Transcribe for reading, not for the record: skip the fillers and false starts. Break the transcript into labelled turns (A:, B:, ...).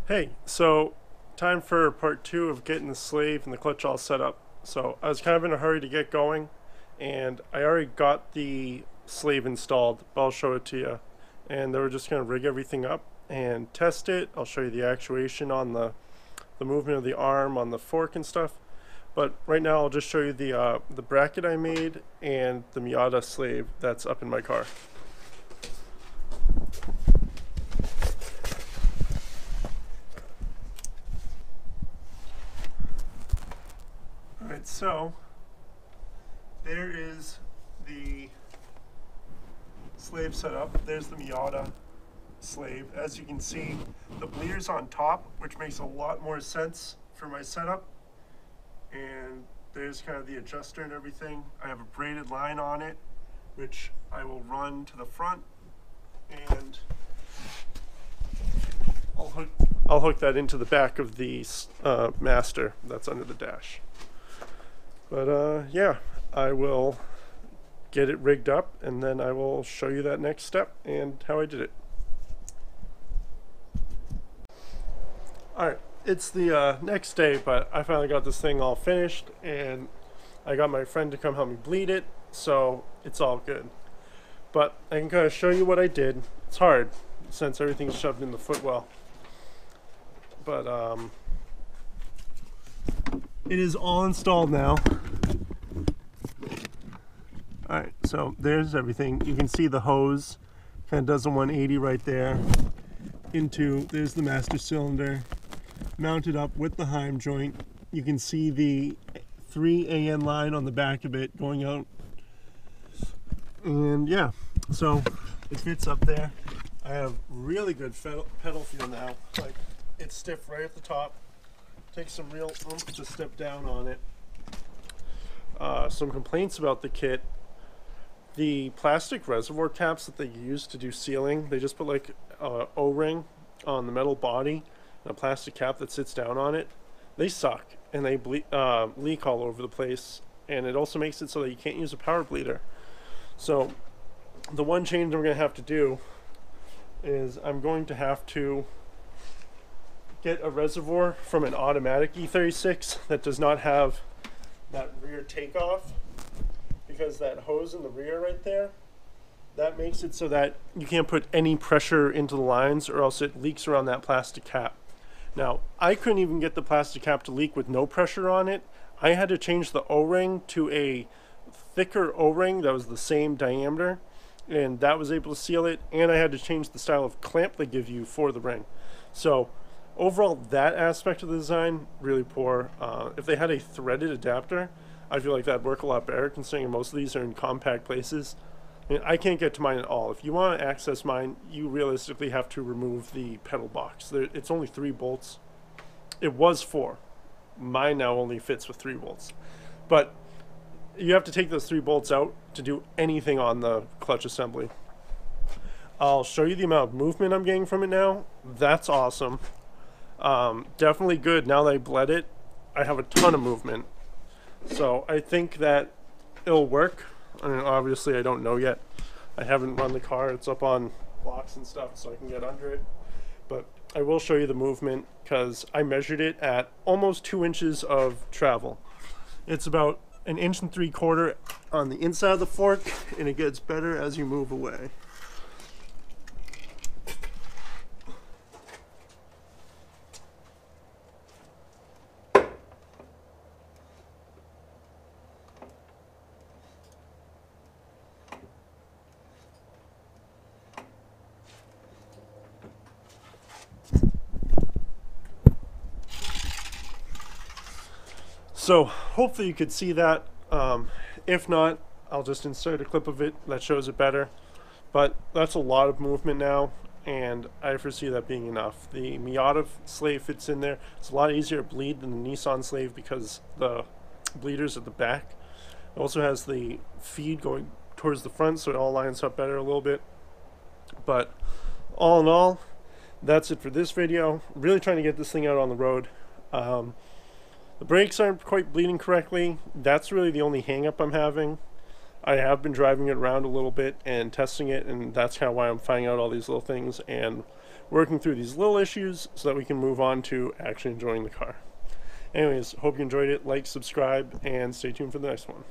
A: Hey, so time for part two of getting the slave and the clutch all set up. So I was kind of in a hurry to get going, and I already got the slave installed, but I'll show it to you. And then we're just going to rig everything up and test it. I'll show you the actuation on the movement of the arm on the fork and stuff. But right now I'll just show you the bracket I made and the Miata slave that's up in my car. Alright, so there is the slave setup. There's the Miata slave. As you can see, the bleeder's on top, which makes a lot more sense for my setup. And there's kind of the adjuster and everything. I have a braided line on it, which I will run to the front, and I'll hook that into the back of the master that's under the dash. But yeah, I will get it rigged up, and then I will show you that next step and how I did it. Alright, it's the next day, but I finally got this thing all finished, and I got my friend to come help me bleed it, so it's all good. But I can kind of show you what I did. It's hard, since everything's shoved in the footwell. But it is all installed now. Alright, so there's everything. You can see the hose kind of does a 180 right there. There's the master cylinder mounted up with the Heim joint. You can see the 3AN line on the back of it going out. And yeah, so it fits up there. I have really good pedal feel now. Like, it's stiff right at the top. Takes some real oomph to step down on it. Some complaints about the kit. The plastic reservoir caps that they use to do sealing, they just put like a O-ring on the metal body and a plastic cap that sits down on it. They suck, and they leak all over the place, and it also makes it so that you can't use a power bleeder. So the one change I'm going to have to do is I'm going to have to get a reservoir from an automatic E36 that does not have that rear takeoff, because that hose in the rear right there, that makes it so that you can't put any pressure into the lines, or else it leaks around that plastic cap. Now, I couldn't even get the plastic cap to leak with no pressure on it. I had to change the O-ring to a thicker O-ring that was the same diameter, and that was able to seal it, and I had to change the style of clamp they give you for the ring. So overall, that aspect of the design, really poor. If they had a threaded adapter, I feel like that'd work a lot better, considering most of these are in compact places. I mean, I can't get to mine at all. If you want to access mine, you realistically have to remove the pedal box. It's only 3 bolts. It was 4. Mine now only fits with 3 bolts. But you have to take those 3 bolts out to do anything on the clutch assembly. I'll show you the amount of movement I'm getting from it now. That's awesome. Definitely good. Now that I bled it, I have a ton of movement. So I think that it'll work. I mean, obviously I don't know yet. I haven't run the car. It's up on blocks and stuff, so I can get under it. But I will show you the movement, because I measured it at almost 2 inches of travel. It's about 1.75 inches on the inside of the fork, and it gets better as you move away. So hopefully you could see that. If not, I'll just insert a clip of it that shows it better. But that's a lot of movement now, and I foresee that being enough. The Miata slave fits in there. It's a lot easier to bleed than the Nissan slave because the bleeder's at the back. It also has the feed going towards the front, so it all lines up better a little bit. But all in all, that's it for this video. I'm really trying to get this thing out on the road. The brakes aren't quite bleeding correctly. That's really the only hang-up I'm having. I have been driving it around a little bit and testing it, and that's kind of why I'm finding out all these little things. And working through these little issues so that we can move on to actually enjoying the car. Anyways, hope you enjoyed it. Like, subscribe, and stay tuned for the next one.